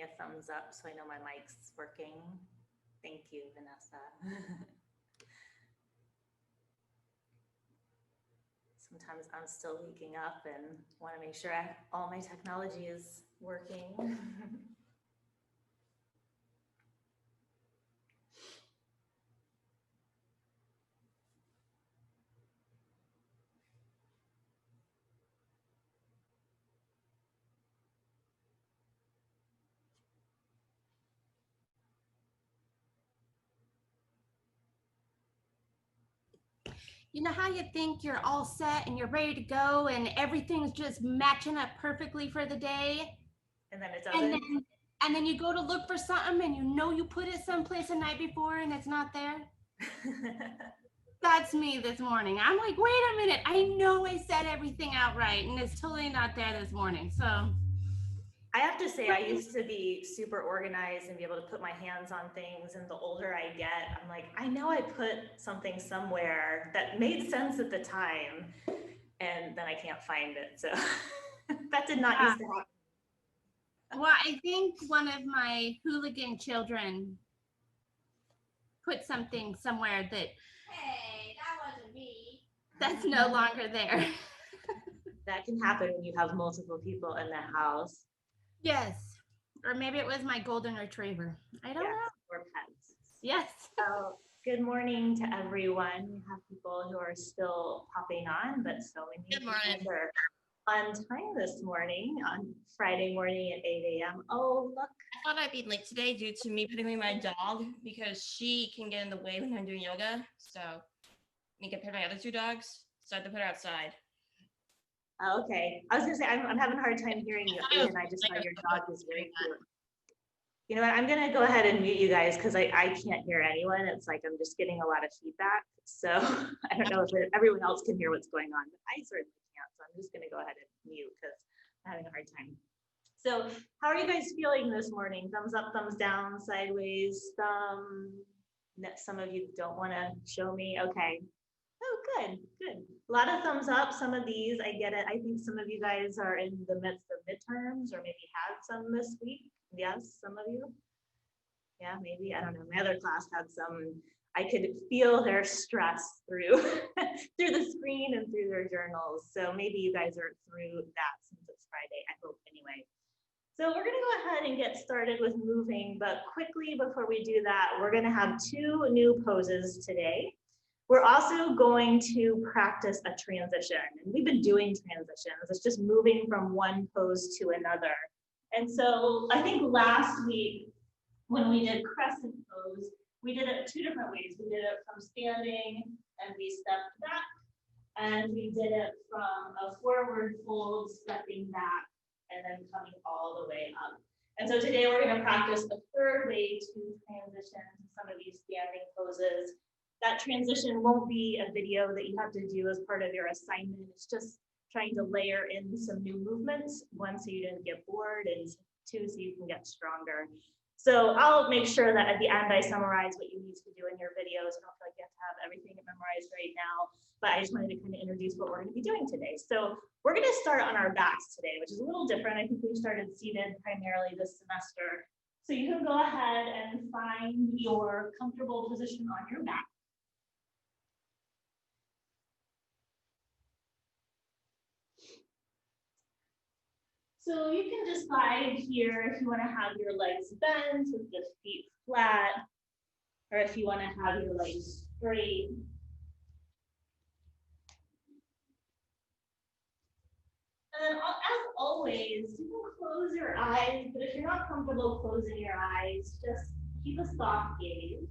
me a thumbs up so I know my mic's working. Thank you, Vanessa. Sometimes I'm still waking up and want to make sure all my technology is working. You know how you think you're all set and you're ready to go and everything's just matching up perfectly for the day? And then it doesn't? And then you go to look for something and you know you put it someplace the night before and it's not there? That's me this morning. I'm like, wait a minute. I know I set everything out right and it's totally not there this morning. So I have to say, I used to be super organized and be able to put my hands on things. And the older I get, I'm like, I know I put something somewhere that made sense at the time, and then I can't find it. So that did not used to happen. Well, I think one of my hooligan children put something somewhere that, hey, that wasn't me. That's no longer there. That can happen when you have multiple people in the house. Yes. Or maybe it was my golden retriever. I don't know. Or pets. Yes. So good morning to everyone. We have people who are still popping on, but so many people are on time this morning, on Friday morning at 8 a.m. Oh, look. I thought I'd be late today due to me putting away my dog because she can get in the way when I'm doing yoga. So me compared to my other two dogs, so I had to put her outside. Oh, okay. I was gonna say, I'm having a hard time hearing you, and I just saw your dog is very cute. You know what, I'm gonna go ahead and mute you guys because I can't hear anyone. It's like I'm just getting a lot of feedback. So I don't know if everyone else can hear what's going on, but I certainly can't. So I'm just gonna go ahead and mute because I'm having a hard time. So how are you guys feeling this morning? Thumbs up, thumbs down, sideways, thumb. Some of you don't wanna show me, okay. Oh, good, good. A lot of thumbs up. Some of these, I get it. I think some of you guys are in the midst of midterms or maybe had some this week. Yes, some of you. Yeah, maybe, I don't know. My other class had some. I could feel their stress through through the screen and through their journals. So maybe you guys are through that since it's Friday, I hope anyway. So we're gonna go ahead and get started with moving, but quickly before we do that, we're gonna have 2 new poses today. We're also going to practice a transition, and we've been doing transitions. It's just moving from one pose to another. And so I think last week when we did crescent pose, we did it 2 different ways. We did it from standing and we stepped back, and we did it from a forward fold, stepping back, and then coming all the way up. And so today we're going to practice a 3rd way to transition to some of these standing poses. That transition won't be a video that you have to do as part of your assignment. It's just trying to layer in some new movements, 1, so you didn't get bored, and 2, so you can get stronger. So I'll make sure that at the end I summarize what you need to do in your videos. I don't feel like you have to have everything memorized right now, but I just wanted to kind of introduce what we're going to be doing today. So we're going to start on our backs today, which is a little different. I think we've started seated primarily this semester. So you can go ahead and find your comfortable position on your back. So you can decide here if you want to have your legs bent with the feet flat, or if you want to have your legs straight. And then as always, you can close your eyes, but if you're not comfortable closing your eyes, just keep a soft gaze.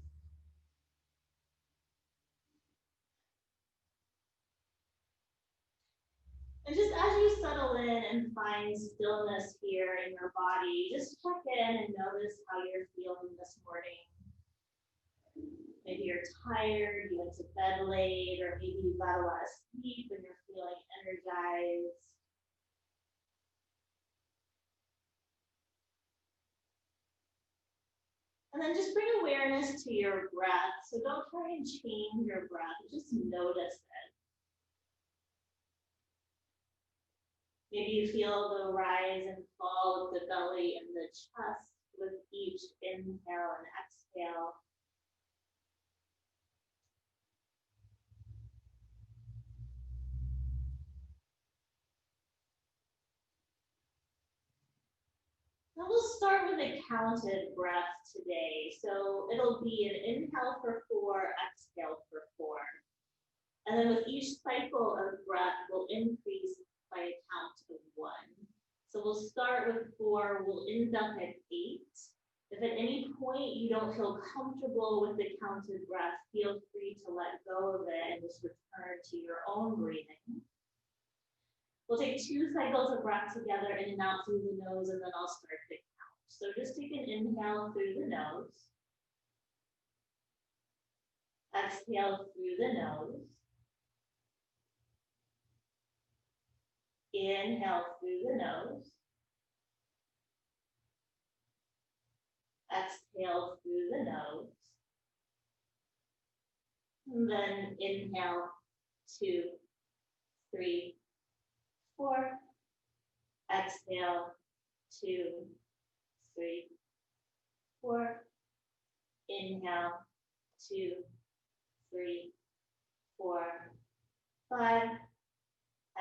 And just as you settle in and find stillness here in your body, just check in and notice how you're feeling this morning. Maybe you're tired, you went to bed late, or maybe you got a lot of sleep and you're feeling energized. And then just bring awareness to your breath. So don't try and change your breath, just notice it. Maybe you feel the rise and fall of the belly and the chest. each inhale and exhale. Now we'll start with a counted breath today. So it'll be an inhale for 4, exhale for 4. And then with each cycle of breath, we'll increase by a count of 1. So we'll start with 4, we'll end up at 8. If at any point you don't feel comfortable with the counted breath, feel free to let go of it and just return to your own breathing. We'll take 2 cycles of breath together in and out through the nose, and then I'll start the count. So just take an inhale through the nose. Exhale through the nose. Inhale through the nose. Exhale through the nose. And then inhale, 2, 3, 4. Exhale, 2, 3, 4. Inhale, 2, 3, 4, 5.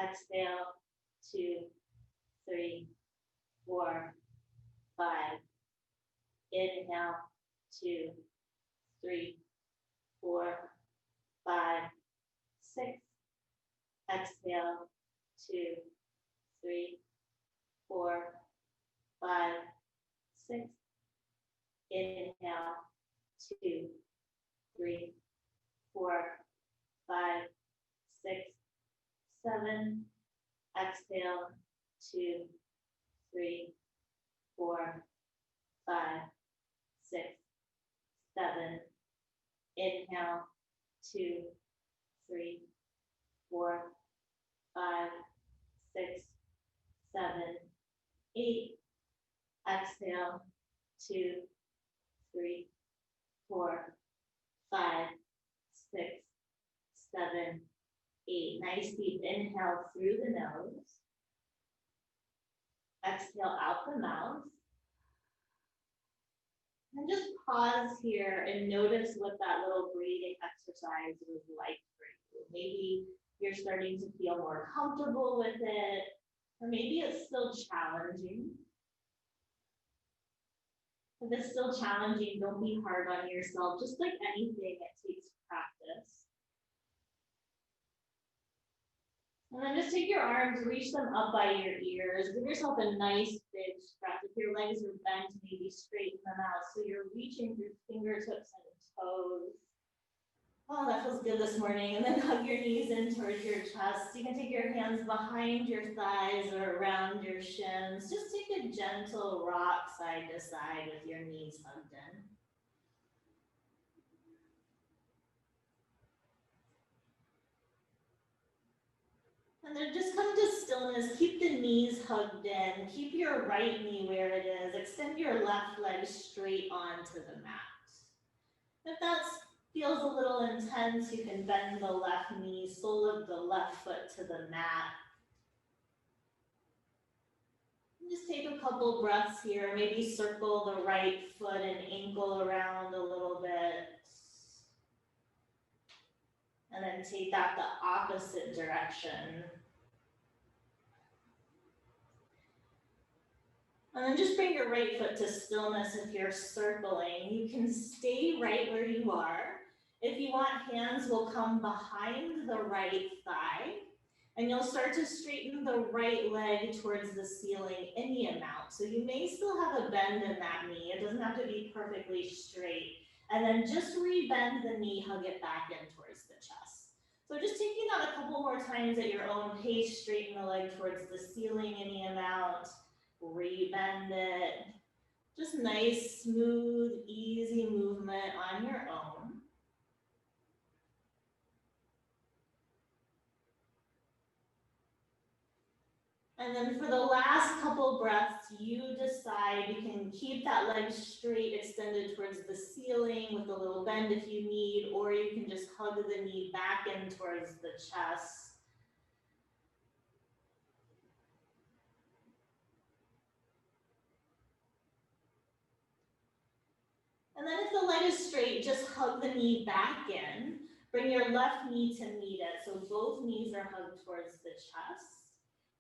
Exhale, 2, 3, 4, 5. Inhale, 2, 3, 4, 5, 6. Exhale, 2, 3, 4, 5, 6. Inhale, 2, 3, 4, 5, 6, 7. Exhale, 2, 3, 4, 5, 6, 7. Inhale, 2, 3, 4, 5, 6, 7, 8. Exhale, 2, 3, 4, 5, 6, 7, 8. Nice deep inhale through the nose. Exhale out the mouth. And just pause here and notice what that little breathing exercise was like for you. Maybe you're starting to feel more comfortable with it, or maybe it's still challenging. If it's still challenging, don't be hard on yourself. Just like anything, it takes practice. And then just take your arms, reach them up by your ears. Give yourself a nice big stretch. If your legs are bent, maybe straighten them out. So you're reaching through fingertips and toes. Oh, that feels good this morning. And then hug your knees in towards your chest. You can take your hands behind your thighs or around your shins. Just take a gentle rock side to side with your knees hugged in. And then just come to stillness. Keep the knees hugged in. Keep your right knee where it is. Extend your left leg straight onto the mat. If that feels a little intense, you can bend the left knee, sole of the left foot to the mat. And just take a couple breaths here. Maybe circle the right foot and ankle around a little bit. And then take that the opposite direction. And then just bring your right foot to stillness if you're circling. You can stay right where you are. If you want, hands will come behind the right thigh. And you'll start to straighten the right leg towards the ceiling any amount. So you may still have a bend in that knee. It doesn't have to be perfectly straight. And then just re-bend the knee, hug it back in towards the chest. So just taking that a couple more times at your own pace, straighten the leg towards the ceiling any amount. Re-bend it. Just nice, smooth, easy movement on your own. And then for the last couple breaths, you decide. You can keep that leg straight, extended towards the ceiling with a little bend if you need, or you can just hug the knee back in towards the chest. And then if the leg is straight, just hug the knee back in. Bring your left knee to meet it. So both knees are hugged towards the chest.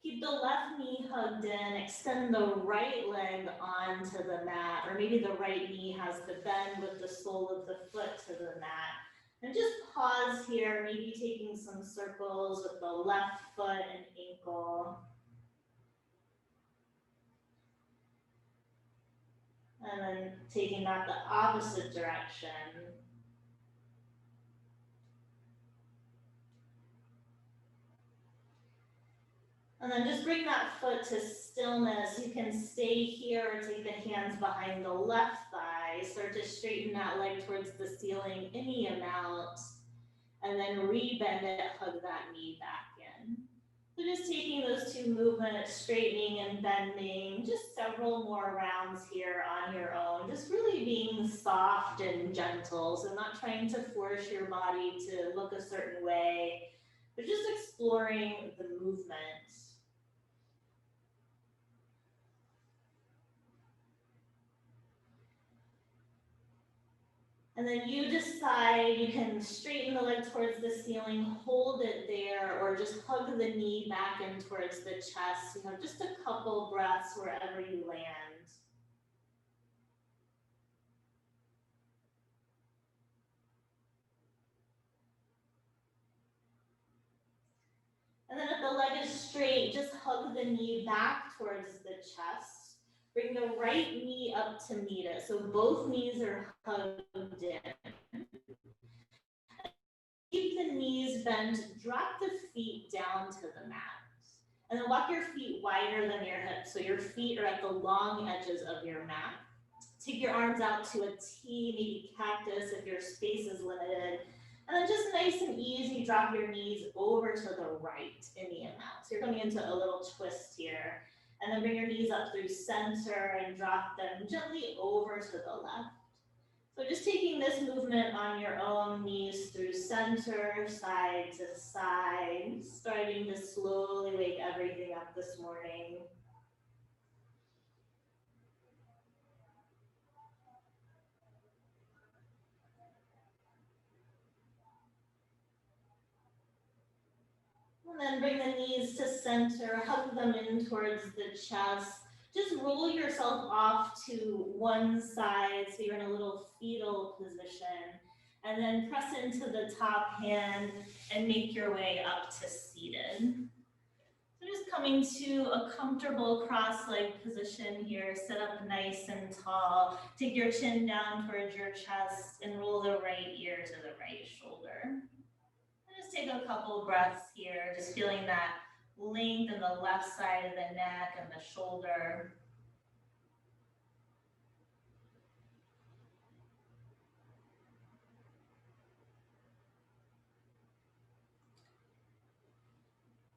Keep the left knee hugged in. Extend the right leg onto the mat, or maybe the right knee has to bend with the sole of the foot to the mat. And just pause here, maybe taking some circles with the left foot and ankle. And then taking that the opposite direction. And then just bring that foot to stillness. You can stay here or take the hands behind the left thigh. Start to straighten that leg towards the ceiling any amount. And then rebend it, hug that knee back in. So just taking those two movements, straightening and bending, just several more rounds here on your own. Just really being soft and gentle. So not trying to force your body to look a certain way, but just exploring the movement. And then you decide, you can straighten the leg towards the ceiling, hold it there, or just hug the knee back in towards the chest. You have just a couple breaths wherever you land. And then if the leg is straight, just hug the knee back towards the chest. Bring the right knee up to meet it. So both knees are hugged in. Keep the knees bent, drop the feet down to the mat. And then walk your feet wider than your hips. So your feet are at the long edges of your mat. Take your arms out to a T, maybe cactus if your space is limited. And then just nice and easy, drop your knees over to the right any amount. So you're coming into a little twist here. And then bring your knees up through center and drop them gently over to the left. So just taking this movement on your own, knees through center, side to side, starting to slowly wake everything up this morning. And then bring the knees to center, hug them in towards the chest. Just roll yourself off to one side so you're in a little fetal position. And then press into the top hand and make your way up to seated. So just coming to a comfortable cross-legged position here. Sit up nice and tall. Take your chin down towards your chest and roll the right ear to the right shoulder. Just take a couple breaths here, just feeling that length in the left side of the neck and the shoulder.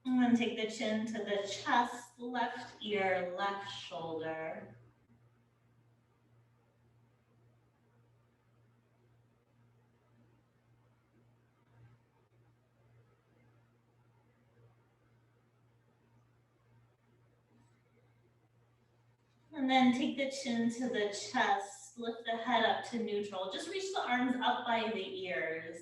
And then take the chin to the chest, left ear, left shoulder. And then take the chin to the chest, lift the head up to neutral. Just reach the arms up by the ears.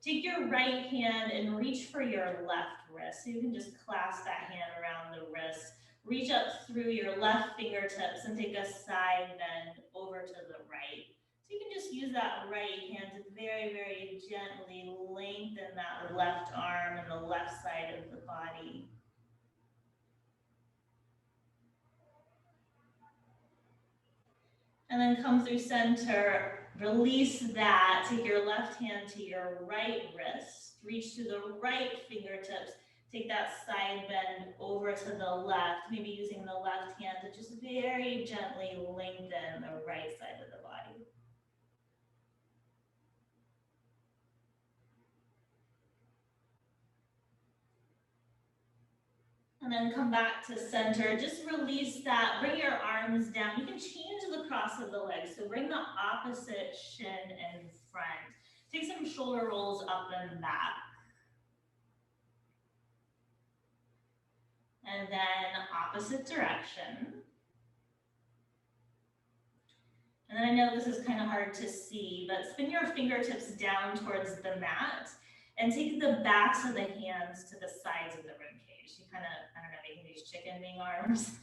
Take your right hand and reach for your left wrist. So you can just clasp that hand around the wrist. Reach up through your left fingertips and take a side bend over to the right. So you can just use that right hand to very, very gently lengthen that left arm and the left side of the body. And then come through center, release that, take your left hand to your right wrist, reach to the right fingertips, take that side bend over to the left, maybe using the left hand to just very gently lengthen the right side of the body. And then come back to center, just release that, bring your arms down. You can change the cross of the legs, so bring the opposite shin in front. Take some shoulder rolls up and back. And then opposite direction. And And then I know this is kind of hard to see, but spin your fingertips down towards the mat and take the backs of the hands to the sides of the rib cage. You kind of, I don't know, making these chicken wing arms.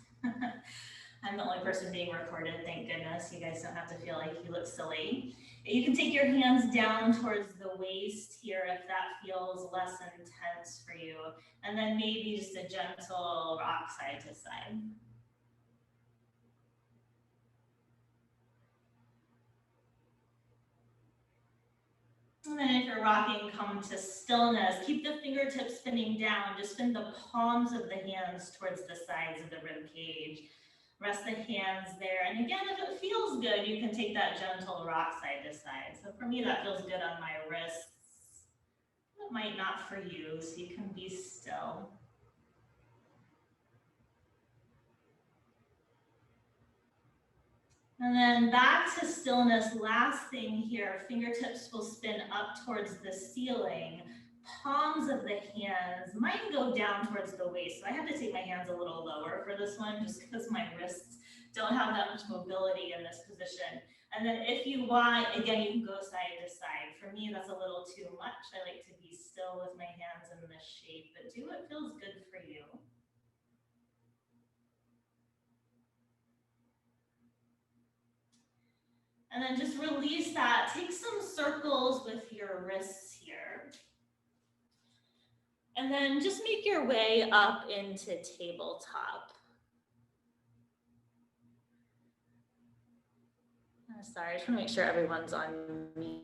I'm the only person being recorded, thank goodness. You guys don't have to feel like you look silly. You can take your hands down towards the waist here if that feels less intense for you. And then maybe just a gentle rock side to side. And then if you're rocking, come to stillness. Keep the fingertips spinning down. Just spin the palms of the hands towards the sides of the rib cage. Rest the hands there. And again, if it feels good, you can take that gentle rock side to side. So for me, that feels good on my wrists. It might not for you, so you can be still. And then back to stillness. Last thing here, fingertips will spin up towards the ceiling. Palms of the hands might go down towards the waist. So I have to take my hands a little lower for this one just because my wrists don't have that much mobility in this position. And then if you want, again, you can go side to side. For me, that's a little too much. I like to be still with my hands in this shape, but do what feels good for you. And then just release that. Take some circles with your wrists here. And then just make your way up into tabletop. Sorry, I just want to make sure everyone's on mute.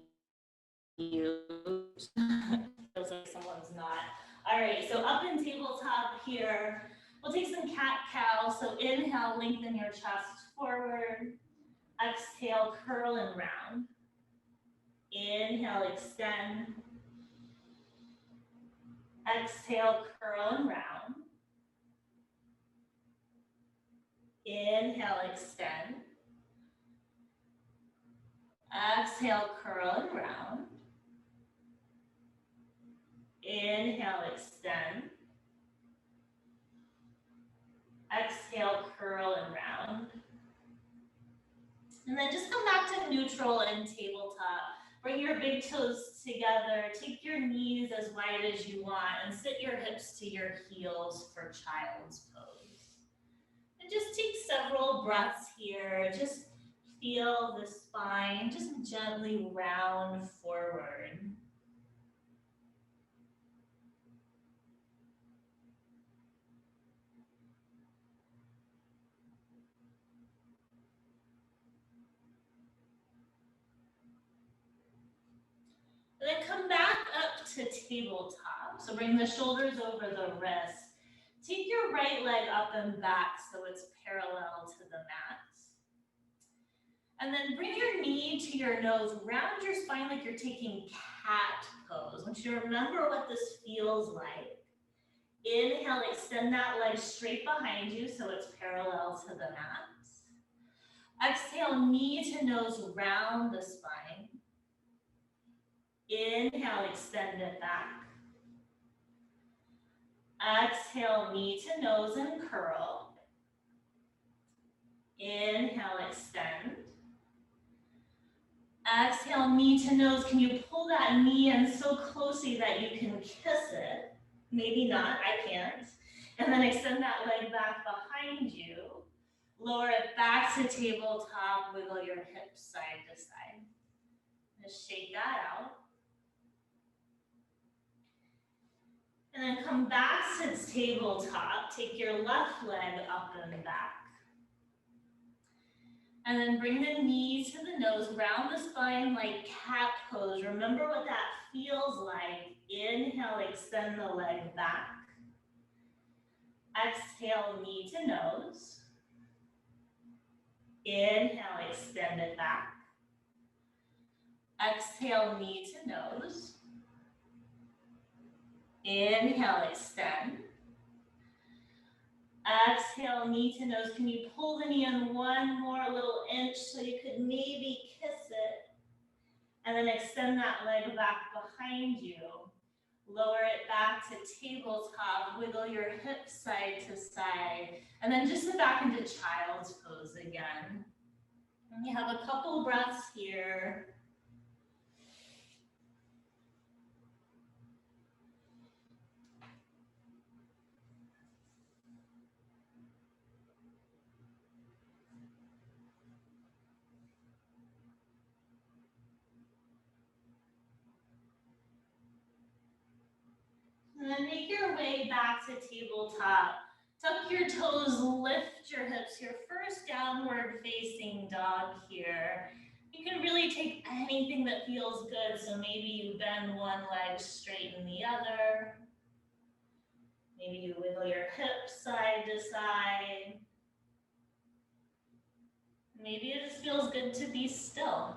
Feels like someone's not. All right, so up in tabletop here, we'll take some cat-cow. So inhale, lengthen your chest forward. Exhale, curl and round. Inhale, extend. Exhale, curl and round. Inhale, extend. Exhale, curl and round. Inhale, extend. Exhale, curl and round. And then just come back to neutral and tabletop. Bring your big toes together. Take your knees as wide as you want and sit your hips to your heels for child's pose. And just take several breaths here. Just feel the spine just gently round forward. And then come back up to tabletop. So bring the shoulders over the wrists. Take your right leg up and back so it's parallel to the mat. And then bring your knee to your nose, round your spine like you're taking cat pose. I want you to remember what this feels like. Inhale, extend that leg straight behind you so it's parallel to the mat. Exhale, knee to nose, round the spine. Inhale, extend it back. Exhale, knee to nose and curl. Inhale, extend. Exhale, knee to nose. Can you pull that knee in so closely that you can kiss it? Maybe not, I can't. And then extend that leg back behind you. Lower it back to tabletop. Wiggle your hips side to side. Just shake that out. And then come back to tabletop. Take your left leg up and back. And then bring the knee to the nose, round the spine like cat pose. Remember what that feels like. Inhale, extend the leg back. Exhale, knee to nose. Inhale, extend it back. Exhale, knee to nose. Inhale, extend. Exhale, knee to nose. Can you pull the knee in one more little inch so you could maybe kiss it? And then extend that leg back behind you. Lower it back to tabletop. Wiggle your hips side to side. And then just sit back into child's pose again. And you have a couple breaths here. And then make your way back to tabletop. Tuck your toes, lift your hips, your first downward facing dog here. You can really take anything that feels good. So maybe you bend one leg, straighten the other. Maybe you wiggle your hips side to side. Maybe it just feels good to be still.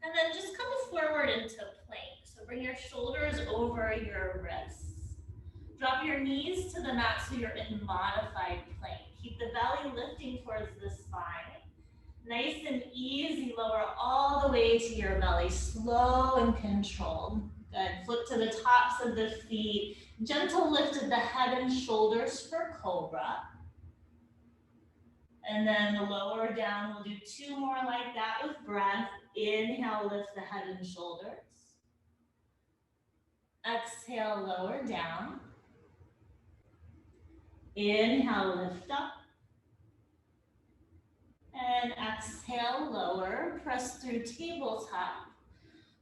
And then just come forward into plank. So bring your shoulders over your wrists. Drop your knees to the mat so you're in modified plank. Keep the belly lifting towards the spine. Nice and easy, lower all the way to your belly, slow and controlled. Good, flip to the tops of the feet. Gentle lift of the head and shoulders for cobra. And then the lower down, we'll do 2 more like that with breath. Inhale, lift the head and shoulders. Exhale, lower down. Inhale, lift up. And exhale, lower. Press through tabletop.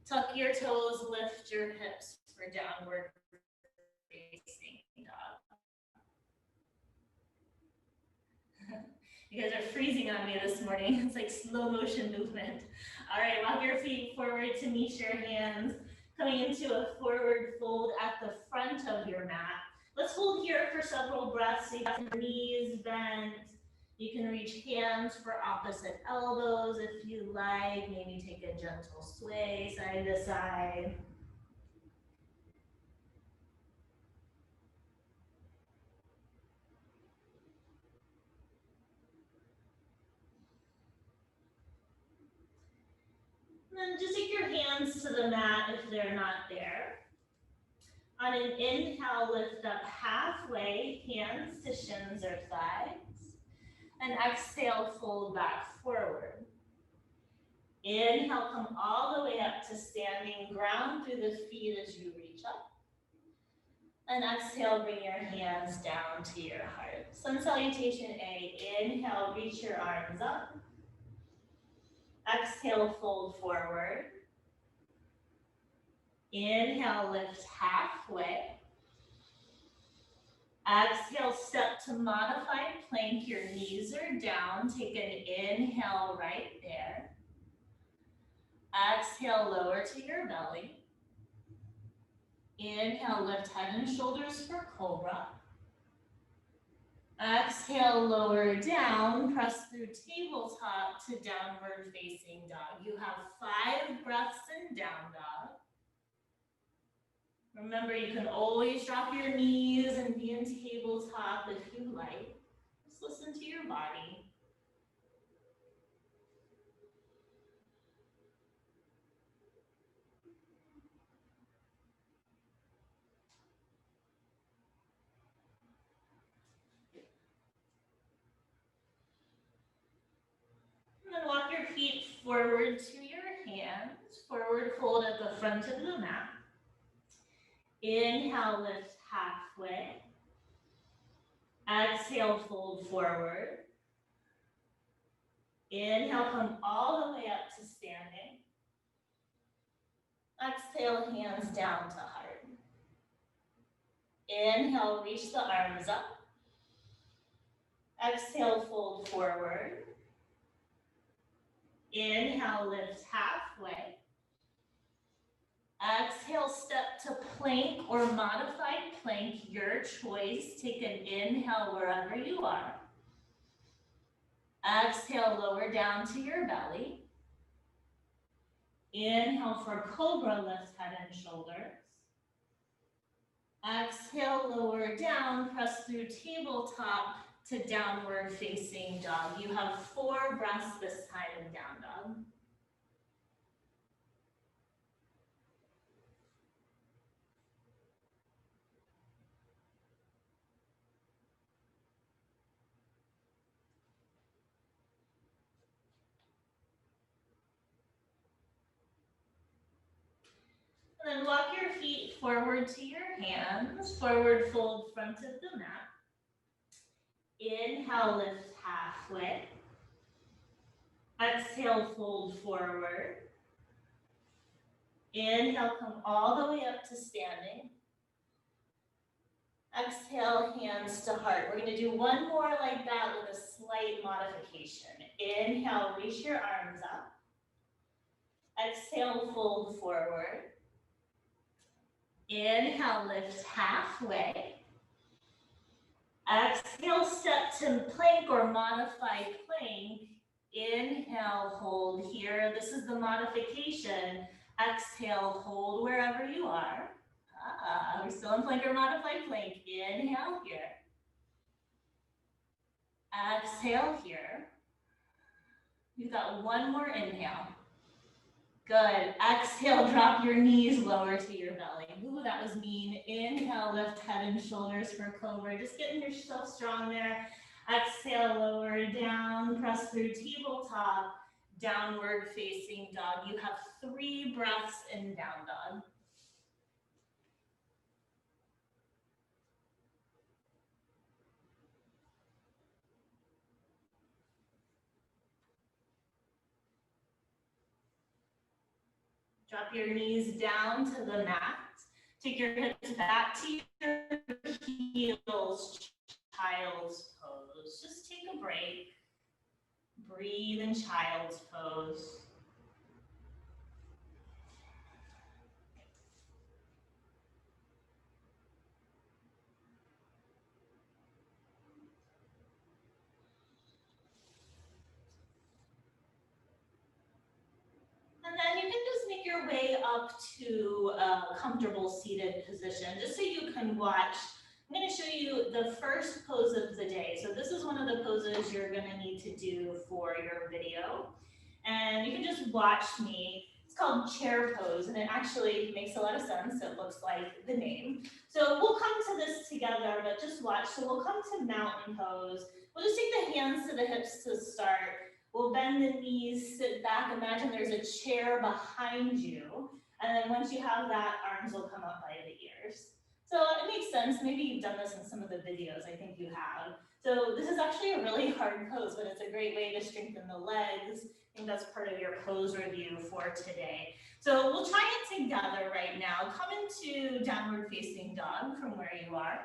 Tuck your toes, lift your hips for downward facing dog. You guys are freezing on me this morning. It's like slow motion movement. All right, walk your feet forward to meet your hands. Coming into a forward fold at the front of your mat. Let's hold here for several breaths. So you have your knees bent. You can reach hands for opposite elbows if you like. Maybe take a gentle sway side to side. And then just take your hands to the mat if they're not there. On an inhale, lift up halfway, hands to shins or thighs. And exhale, fold back forward. Inhale, come all the way up to standing, ground through the feet as you reach up. And exhale, bring your hands down to your heart. Sun salutation A, inhale, reach your arms up. Exhale, fold forward. Inhale, lift halfway. Exhale, step to modified plank. Your knees are down. Take an inhale right there. Exhale, lower to your belly. Inhale, lift head and shoulders for cobra. Exhale, lower down, press through tabletop to downward facing dog. You have 5 breaths in down dog. Remember, you can always drop your knees and be in tabletop if you like. Just listen to your body. And then walk your feet forward to your hands. Forward fold at the front of the mat. Inhale, lift halfway. Exhale, fold forward. Inhale, come all the way up to standing. Exhale, hands down to heart. Inhale, reach the arms up. Exhale, fold forward. Inhale, lift halfway. Exhale, step to plank or modified plank, your choice. Take an inhale wherever you are. Exhale, lower down to your belly. Inhale for cobra, lift head and shoulders. Exhale, lower down, press through tabletop to downward facing dog. You have 4 breaths this time in down dog. And then walk your feet forward to your hands, forward fold front of the mat. Inhale, lift halfway. Exhale, fold forward. Inhale, come all the way up to standing. Exhale, hands to heart. We're going to do one more like that with a slight modification. Inhale, reach your arms up. Exhale, fold forward. Inhale, lift halfway. Exhale, step to plank or modified plank. Inhale, hold here. This is the modification. Exhale, hold wherever you are. We're still in plank or modified plank. Inhale here. Exhale here. You've got one more inhale. Good. Exhale, drop your knees lower to your belly. Ooh, that was mean. Inhale, lift head and shoulders for cobra. Just getting yourself strong there. Exhale, lower down, press through tabletop, downward facing dog. You have 3 breaths in down dog. Drop your knees down to the mat. Take your hips back to your heels, child's pose. Just take a break. Breathe in child's pose. And then you can just make your way up to a comfortable seated position, just so you can watch. I'm going to show you the first pose of the day. So this is one of the poses you're going to need to do for your video. And you can just watch me. It's called chair pose, and it actually makes a lot of sense. It looks like the name. So we'll come to this together, but just watch. So we'll come to mountain pose. We'll just take the hands to the hips to start. We'll bend the knees, sit back. Imagine there's a chair behind you. And then once you have that, arms will come up by the ears. So it makes sense. Maybe you've done this in some of the videos. I think you have. So this is actually a really hard pose, but it's a great way to strengthen the legs. I think that's part of your pose review for today. So we'll try it together right now. Come into downward facing dog from where you are.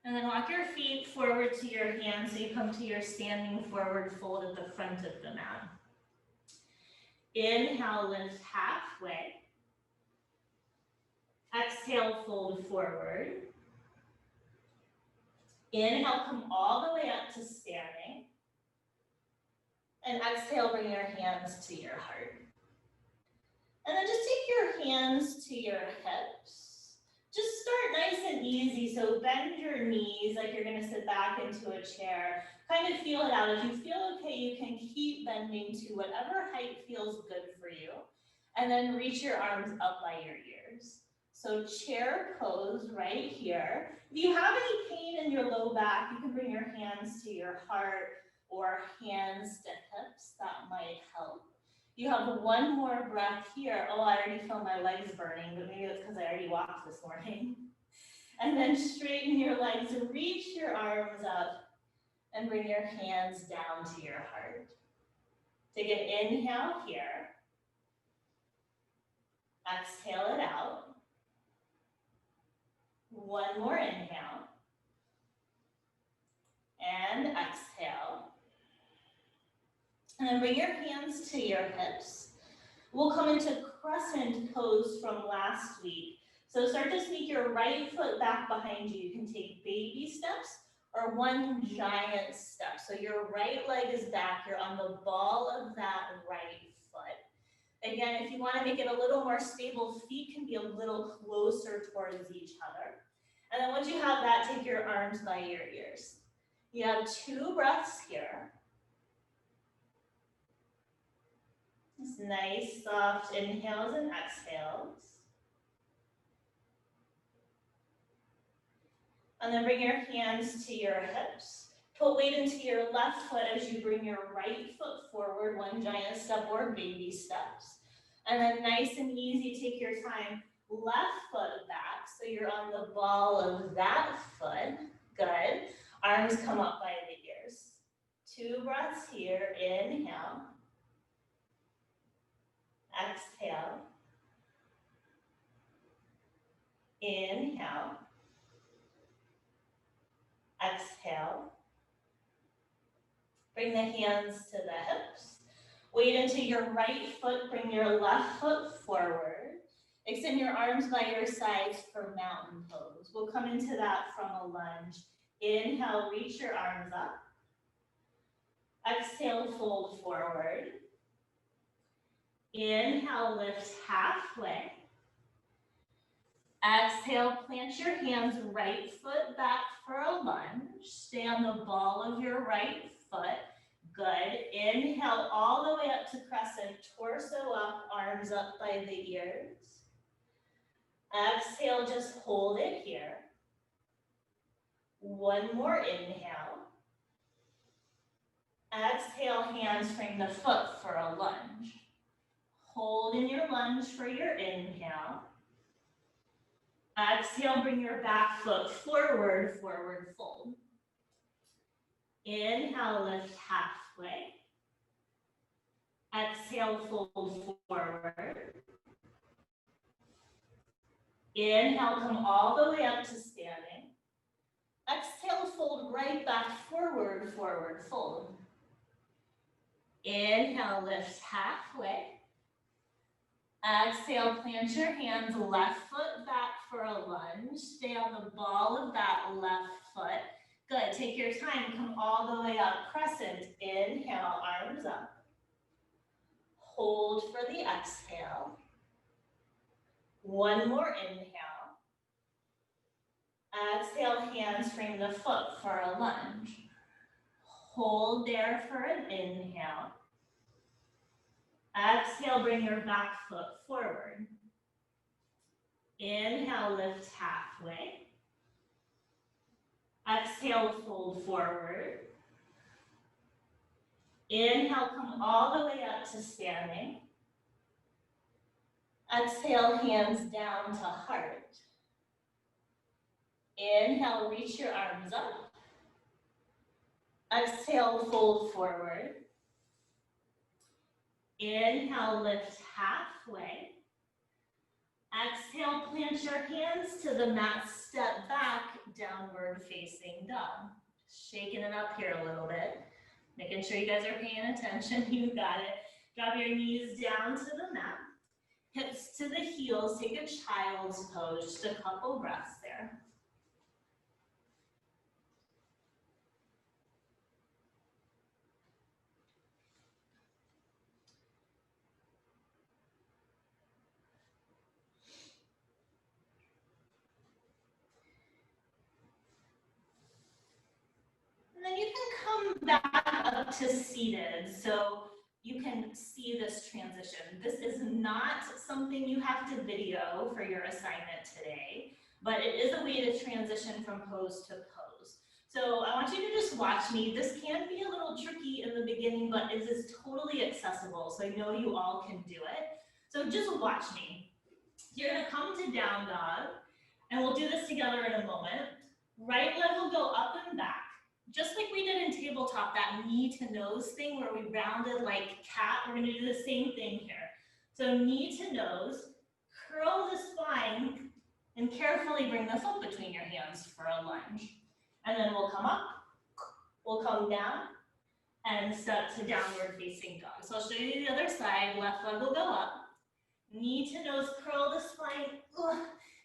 And then walk your feet forward to your hands so you come to your standing forward fold at the front of the mat. Inhale, lift halfway. Exhale, fold forward. Inhale, come all the way up to standing. And exhale, bring your hands to your heart. And then just take your hands to your hips. Just start nice and easy. So bend your knees like you're going to sit back into a chair. Kind of feel it out. If you feel okay, you can keep bending to whatever height feels good for you. And then reach your arms up by your ears. So chair pose right here. If you have any pain in your low back, you can bring your hands to your heart or hands to hips. That might help. You have one more breath here. Oh, I already feel my legs burning, but maybe that's because I already walked this morning. And then straighten your legs, reach your arms up, and bring your hands down to your heart. Take an inhale here. Exhale it out. One more inhale. And exhale. And then bring your hands to your hips. We'll come into crescent pose from last week. So start to sneak your right foot back behind you. You can take baby steps or one giant step. So your right leg is back. You're on the ball of that right foot. Again, if you want to make it a little more stable, feet can be a little closer towards each other. And then once you have that, take your arms by your ears. You have 2 breaths here. Just nice, soft inhales and exhales. And then bring your hands to your hips. Put weight into your left foot as you bring your right foot forward, one giant step or baby steps. And then nice and easy, take your time, left foot back, so you're on the ball of that foot. Good. Arms come up by the ears. 2 breaths here, inhale. Exhale. Inhale. Exhale. Bring the hands to the hips. Weight into your right foot, bring your left foot forward. Extend your arms by your sides for mountain pose. We'll come into that from a lunge. Inhale, reach your arms up. Exhale, fold forward. Inhale, lift halfway. Exhale, plant your hands right foot back for a lunge. Stay on the ball of your right foot. Good. Inhale all the way up to crescent, torso up, arms up by the ears. Exhale, just hold it here. One more inhale. Exhale, hands frame the foot for a lunge. Hold in your lunge for your inhale. Exhale, bring your back foot forward, forward fold. Inhale, lift halfway. Exhale, fold forward. Inhale, come all the way up to standing. Exhale, fold right back forward, forward fold. Inhale, lift halfway. Exhale, plant your hands left foot back for a lunge. Stay on the ball of that left foot. Good, take your time, come all the way up, crescent. Inhale, arms up. Hold for the exhale. One more inhale. Exhale, hands frame the foot for a lunge. Hold there for an inhale. Exhale, bring your back foot forward. Inhale, lift halfway. Exhale, fold forward. Inhale, come all the way up to standing. Exhale, hands down to heart. Inhale, reach your arms up. Exhale, fold forward. Inhale, lift halfway. Exhale, plant your hands to the mat, step back, downward facing dog. Shaking it up here a little bit. Making sure you guys are paying attention. You got it. Drop your knees down to the mat. Hips to the heels. Take a child's pose. Just a couple breaths there. And then you can come back up to seated, so you can see this transition. This is not something you have to video for your assignment today, but it is a way to transition from pose to pose. So I want you to just watch me. This can be a little tricky in the beginning, but it is totally accessible, so I know you all can do it. So just watch me. You're gonna come to down dog, and we'll do this together in a moment. Right leg will go up and back. Just like we did in tabletop, that knee to nose thing where we rounded like cat, we're gonna do the same thing here. So knee to nose, curl the spine, and carefully bring the foot between your hands for a lunge. And then we'll come up, we'll come down, and step to downward facing dog. So I'll show you the other side. Left leg will go up, knee to nose, curl the spine.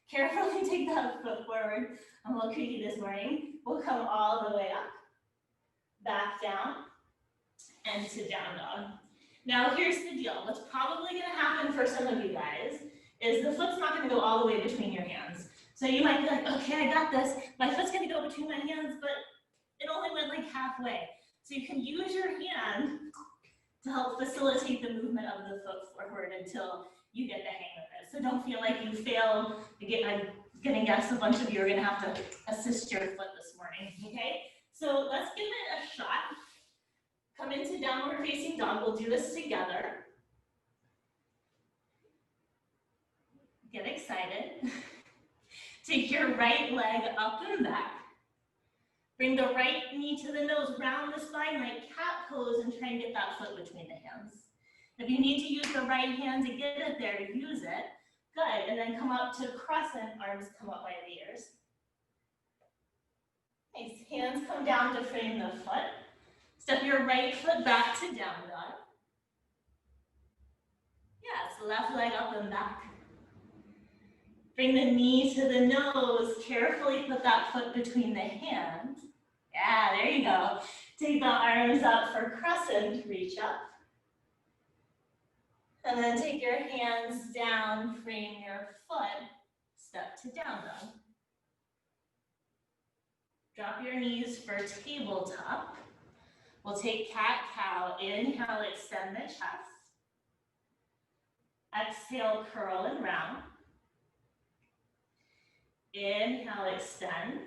Carefully take that foot forward. I'm a little creaky this morning. We'll come all the way up, back down, and to down dog. Now here's the deal. What's probably gonna happen for some of you guys is the foot's not gonna go all the way between your hands. So you might be like, okay, I got this. My foot's gonna go between my hands, but it only went like halfway. So you can use your hand to help facilitate the movement of the foot forward until you get the hang of it. So don't feel like you failed. I'm gonna guess a bunch of you are gonna have to assist your foot this morning, okay? So let's give it a shot. Come into downward facing dog. We'll do this together. Get excited. Take your right leg up and back. Bring the right knee to the nose, round the spine like cat pose, and try and get that foot between the hands. If you need to use the right hand to get it there, use it. Good, and then come up to crescent, arms come up by the ears. Nice, hands come down to frame the foot. Step your right foot back to down dog. Yes, left leg up and back. Bring the knee to the nose, carefully put that foot between the hands. Yeah, there you go. Take the arms up for crescent, reach up. And then take your hands down, frame your foot, step to down dog. Drop your knees for tabletop. We'll take cat-cow. Inhale, extend the chest. Exhale, curl and round. Inhale, extend.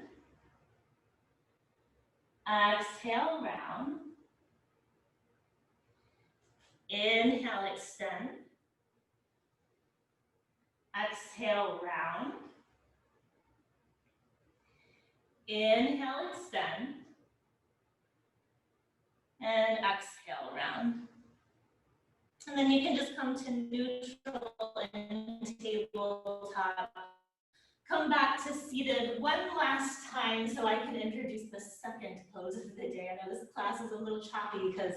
Exhale, round. Inhale, extend. Exhale, round. Inhale, extend. And exhale, round. And then you can just come to neutral and tabletop. Come back to seated one last time so I can introduce the second pose of the day. I know this class is a little choppy because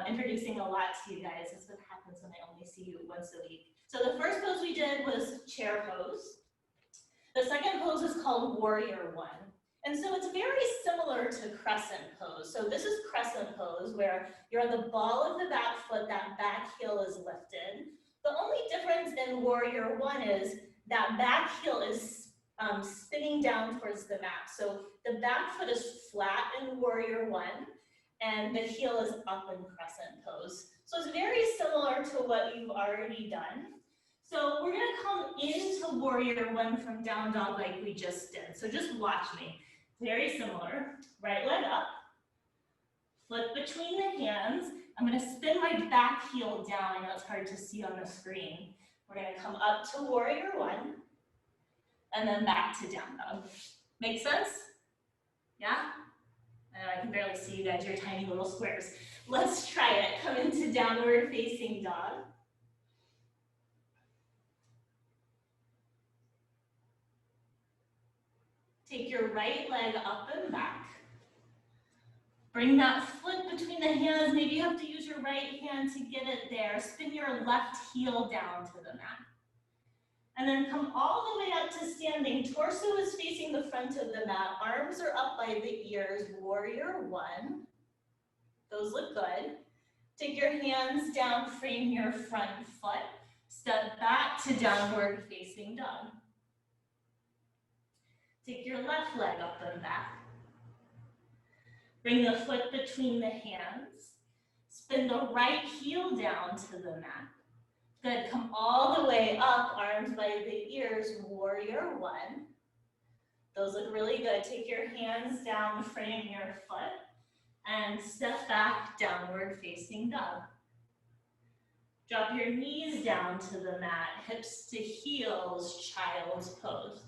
introducing a lot to you guys is what happens when I only see you once a week. So the first pose we did was chair pose. The second pose is called warrior one. And so it's very similar to crescent pose. So this is crescent pose where you're on the ball of the back foot, that back heel is lifted. The only difference in warrior one is that back heel is spinning down towards the mat. So the back foot is flat in warrior one and the heel is up in crescent pose. So it's very similar to what you've already done. So we're gonna come into warrior one from down dog like we just did. So just watch me. Very similar. Right leg up, foot between the hands. I'm gonna spin my back heel down. I know it's hard to see on the screen. We're gonna come up to warrior one and then back to down dog. Make sense? Yeah? I know I can barely see you guys, you're tiny little squares. Let's try it. Come into downward facing dog. Take your right leg up and back. Bring that foot between the hands. Maybe you have to use your right hand to get it there. Spin your left heel down to the mat. And then come all the way up to standing. Torso is facing the front of the mat. Arms are up by the ears. Warrior one. Those look good. Take your hands down, frame your front foot. Step back to downward facing dog. Take your left leg up and back. Bring the foot between the hands. Spin the right heel down to the mat. Good, come all the way up, arms by the ears, warrior one. Those look really good. Take your hands down, frame your foot, and step back, downward facing dog. Drop your knees down to the mat, hips to heels, child's pose.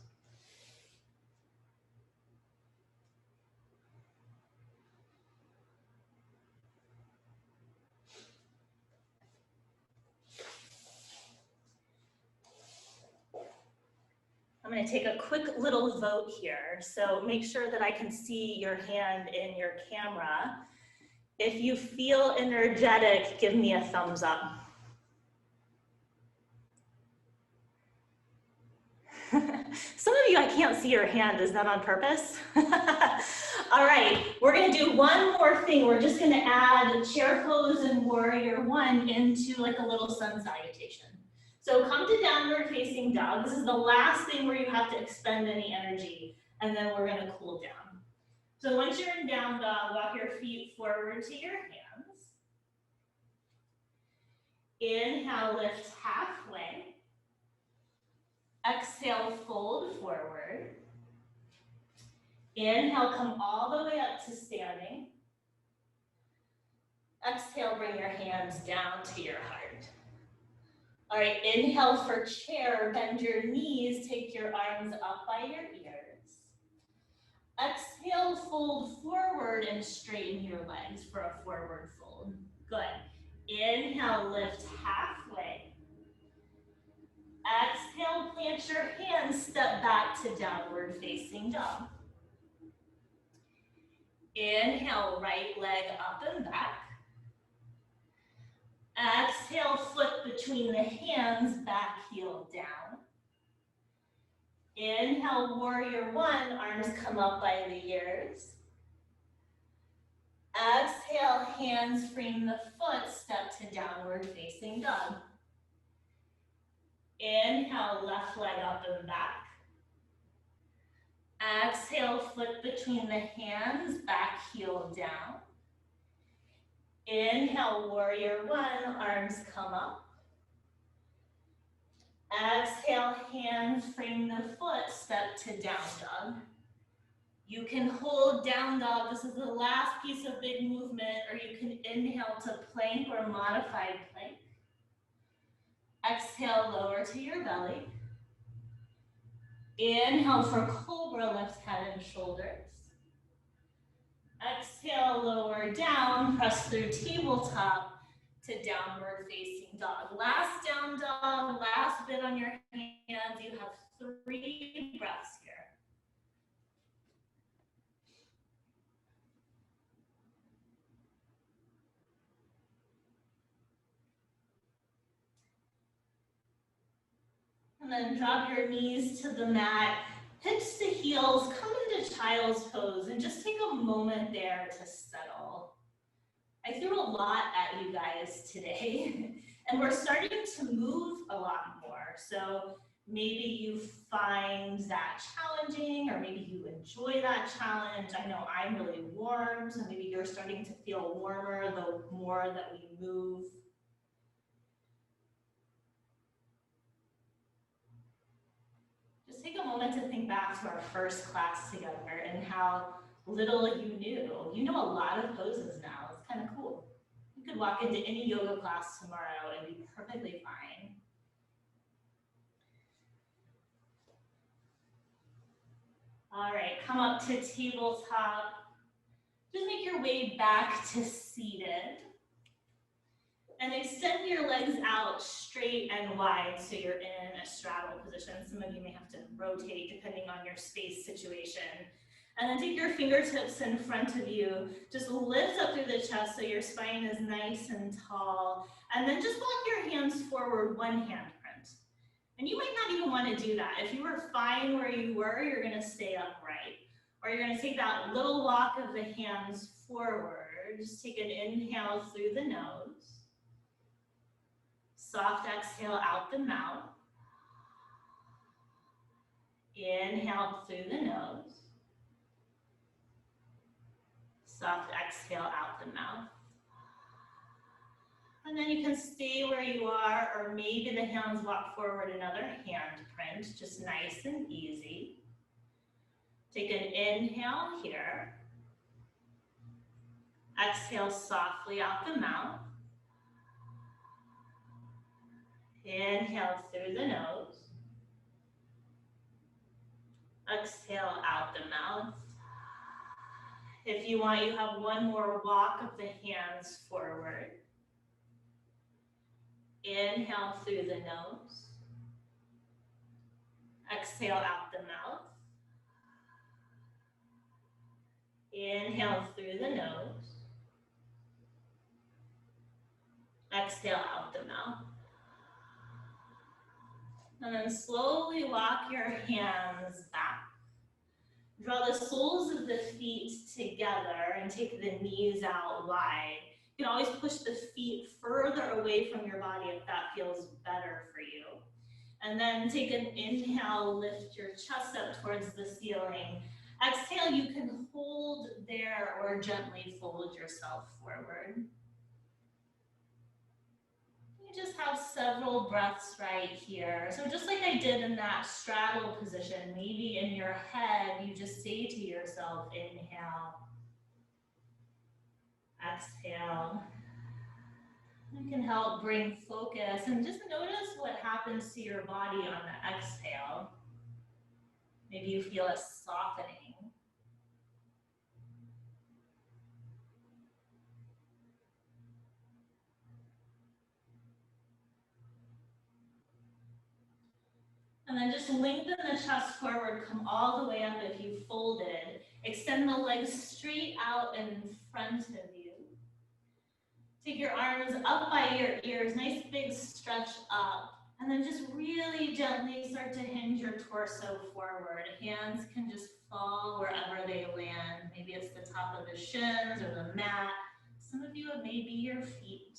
I'm going to take a quick little vote here. So make sure that I can see your hand in your camera. If you feel energetic, give me a thumbs up. Some of you, I can't see your hand. Is that on purpose? All right, we're going to do one more thing. We're just going to add chair pose and warrior one into like a little sun salutation. So come to downward facing dog. This is the last thing where you have to expend any energy, and then we're going to cool down. So once you're in down dog, walk your feet forward to your hands. Inhale, lift halfway. Exhale, fold forward. Inhale, come all the way up to standing. Exhale, bring your hands down to your heart. All right, inhale for chair, bend your knees, take your arms up by your ears. Exhale, fold forward and straighten your legs for a forward fold. Good. Inhale, lift halfway. Exhale, plant your hands, step back to downward facing dog. Inhale, right leg up and back. Exhale, foot between the hands, back heel down. Inhale, warrior one, arms come up by the ears. Exhale, hands frame the foot, step to downward facing dog. Inhale, left leg up and back. Exhale, foot between the hands, back heel down. Inhale, warrior one, arms come up. Exhale, hands frame the foot, step to down dog. You can hold down dog, this is the last piece of big movement, or you can inhale to plank or modified plank. Exhale, lower to your belly. Inhale for cobra, lift head and shoulders. Exhale, lower down, press through tabletop to downward facing dog. Last down dog, last bit on your hands. You have 3 breaths here. And then drop your knees to the mat, hips to heels, come into child's pose, and just take a moment there to settle. I threw a lot at you guys today, and we're starting to move a lot more. So maybe you find that challenging, or maybe you enjoy that challenge. I know I'm really warm, so maybe you're starting to feel warmer the more that we move. Just take a moment to think back to our first class together and how little you knew. You know a lot of poses now. It's kind of cool. You could walk into any yoga class tomorrow and be perfectly fine. All right, come up to tabletop. Just make your way back to seated. And extend your legs out straight and wide so you're in a straddle position. Some of you may have to rotate depending on your space situation. And then take your fingertips in front of you. Just lift up through the chest so your spine is nice and tall. And then just walk your hands forward, one hand print. And you might not even want to do that. If you were fine where you were, you're going to stay upright. Or you're going to take that little walk of the hands forward. Just take an inhale through the nose. Soft exhale out the mouth. Inhale through the nose. Soft exhale out the mouth. And then you can stay where you are, or maybe the hands walk forward, another hand print, just nice and easy. Take an inhale here. Exhale softly out the mouth. Inhale through the nose. Exhale out the mouth. If you want, you have one more walk of the hands forward. Inhale through the nose. Exhale out the mouth. Inhale through the nose. Exhale out the mouth. And then slowly walk your hands back. Draw the soles of the feet together and take the knees out wide. You can always push the feet further away from your body if that feels better for you. And then take an inhale, lift your chest up towards the ceiling. Exhale, you can hold there or gently fold yourself forward. You just have several breaths right here. So just like I did in that straddle position, maybe in your head, you just say to yourself, inhale, exhale. You can help bring focus and just notice what happens to your body on the exhale. Maybe you feel a softening. And then just lengthen the chest forward, come all the way up if you folded. Extend the legs straight out in front of you. Take your arms up by your ears, nice big stretch up. And then just really gently start to hinge your torso forward. Hands can just fall wherever they land. Maybe it's the top of the shins or the mat. Some of you, it may be your feet.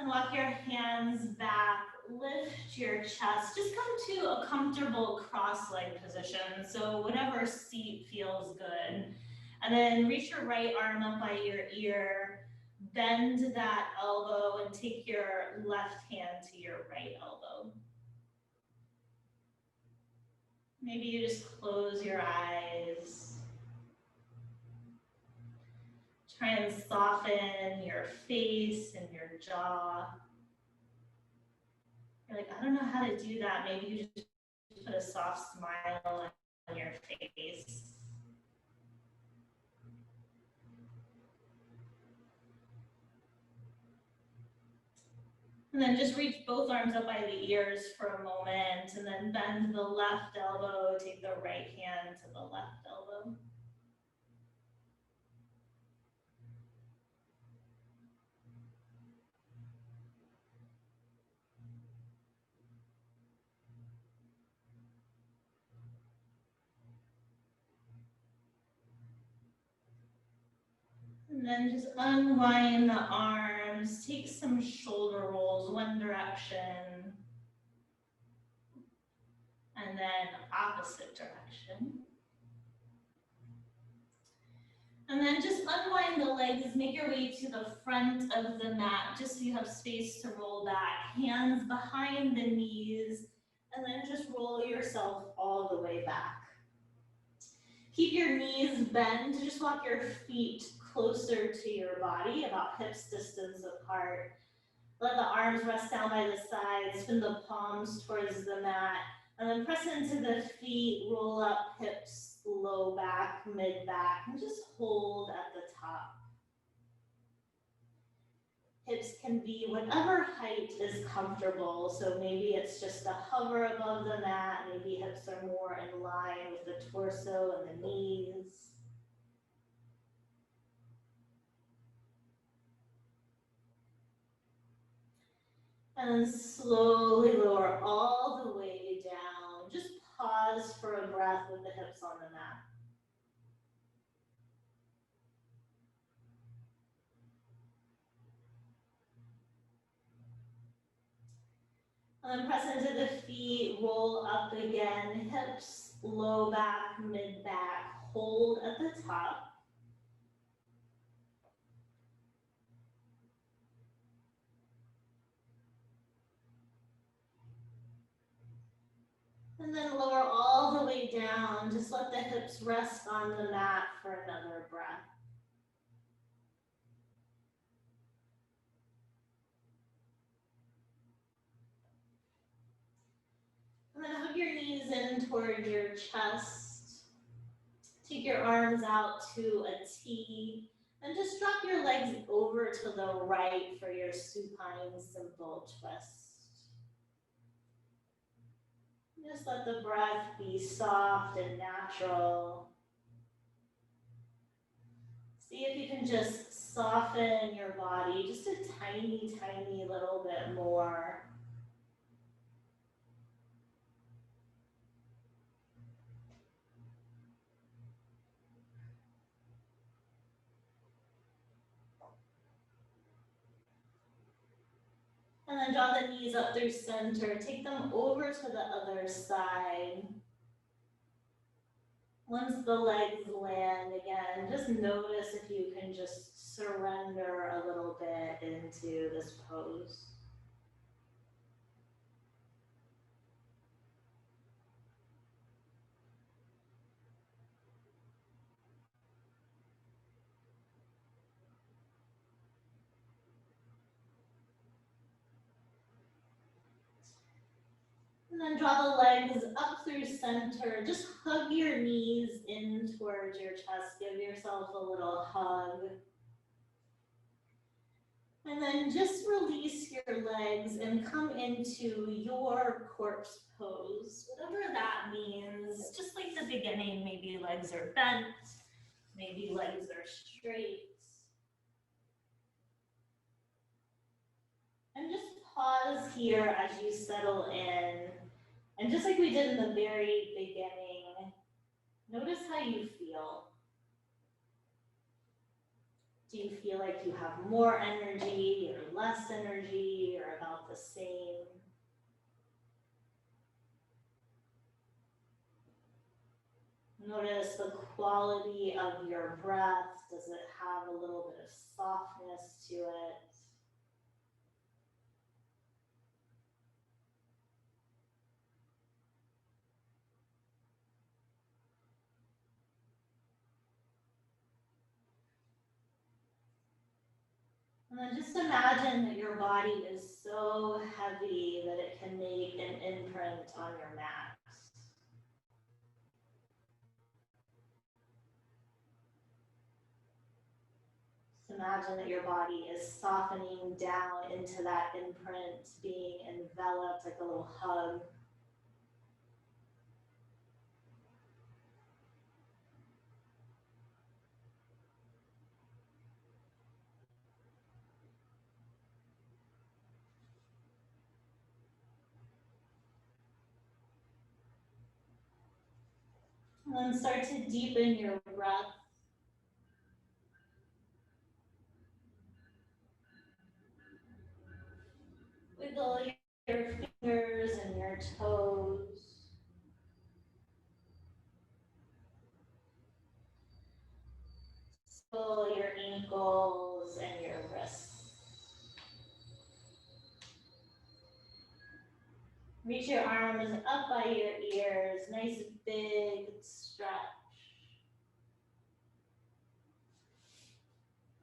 And walk your hands back, lift your chest. Just come to a comfortable cross-leg position. So whatever seat feels good. And then reach your right arm up by your ear, bend that elbow and take your left hand to your right elbow. Maybe you just close your eyes. Try and soften your face and your jaw. You're like, I don't know how to do that. Maybe you just put a soft smile on your face. And then just reach both arms up by the ears for a moment, and then bend the left elbow, take the right hand to the left elbow. And then just unwind the arms, take some shoulder rolls one direction, and then opposite direction. And then just unwind the legs, make your way to the front of the mat, just so you have space to roll back. Hands behind the knees, and then just roll yourself all the way back. Keep your knees bent, just walk your feet closer to your body, about hips distance apart. Let the arms rest down by the sides, spin the palms towards the mat, and then press into the feet, roll up hips, low back, mid back, and just hold at the top. Hips can be whatever height is comfortable, so maybe it's just a hover above the mat, maybe hips are more in line with the torso and the knees. And then slowly lower all the way down. Just pause for a breath with the hips on the mat. And then press into the feet, roll up again, hips, low back, mid back, hold at the top. And then lower all the way down, just let the hips rest on the mat for another breath. And then hug your knees in toward your chest. Take your arms out to a T, and just drop your legs over to the right for your supine simple twist. Just let the breath be soft and natural. See if you can just soften your body just a tiny, tiny little bit more. And then draw the knees up through center. Take them over to the other side. Once the legs land again, just notice if you can just surrender a little bit into this pose. And then draw the legs up through center. Just hug your knees in towards your chest. Give yourself a little hug. And then just release your legs and come into your corpse pose. Whatever that means, just like the beginning, maybe legs are bent, maybe legs are straight. And just pause here as you settle in. And just like we did in the very beginning, notice how you feel. Do you feel like you have more energy or less energy or about the same? Notice the quality of your breath. Does it have a little bit of softness to it? And then just imagine that your body is so heavy that it can make an imprint on your mat. Just imagine that your body is softening down into that imprint, being enveloped like a little hug. And then start to deepen your breath. Wiggle your fingers and your toes. Pull your ankles and your wrists. Reach your arms up by your ears, nice big stretch.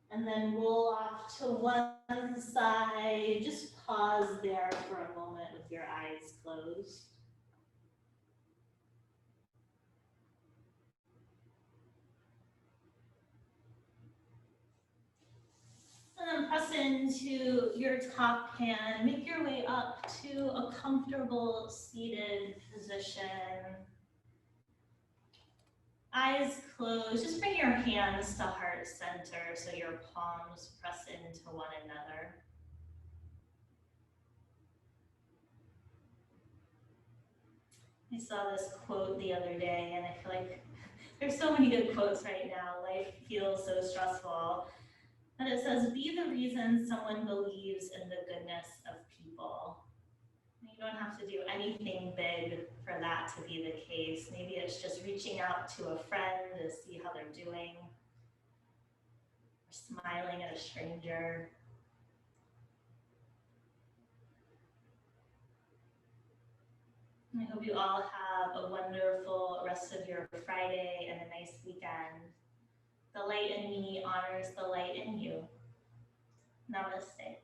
And then roll off to one side. Just pause there for a moment with your eyes closed. And then press into your top hand. Make your way up to a comfortable seated position. Eyes closed. Just bring your hands to heart center so your palms press into one another. I saw this quote the other day and I feel like there's so many good quotes right now. Life feels so stressful. And it says, be the reason someone believes in the goodness of people. You don't have to do anything big for that to be the case. Maybe it's just reaching out to a friend to see how they're doing, or smiling at a stranger. I hope you all have a wonderful rest of your Friday and a nice weekend. The light in me honors the light in you. Namaste.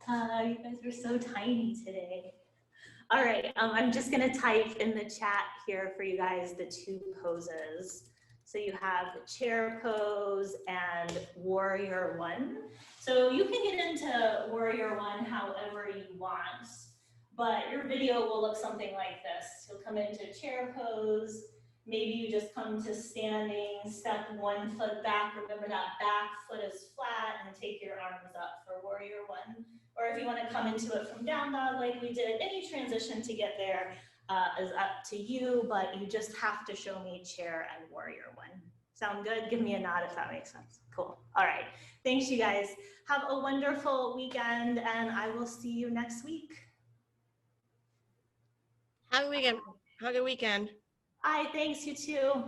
You guys were so tiny today. All right, I'm just gonna type in the chat here for you guys the two poses. So you have chair pose and warrior one. So you can get into warrior one however you want, but your video will look something like this. You'll come into chair pose. Maybe you just come to standing, step one foot back. Remember that back foot is flat and take your arms up for warrior one. Or if you want to come into it from down dog like we did, any transition to get there is up to you, but you just have to show me chair and warrior one. Sound good? Give me a nod if that makes sense. Cool. All right. Thanks, you guys. Have a wonderful weekend, and I will see you next week. Have a weekend. Have a good weekend. Bye. Thanks, you too.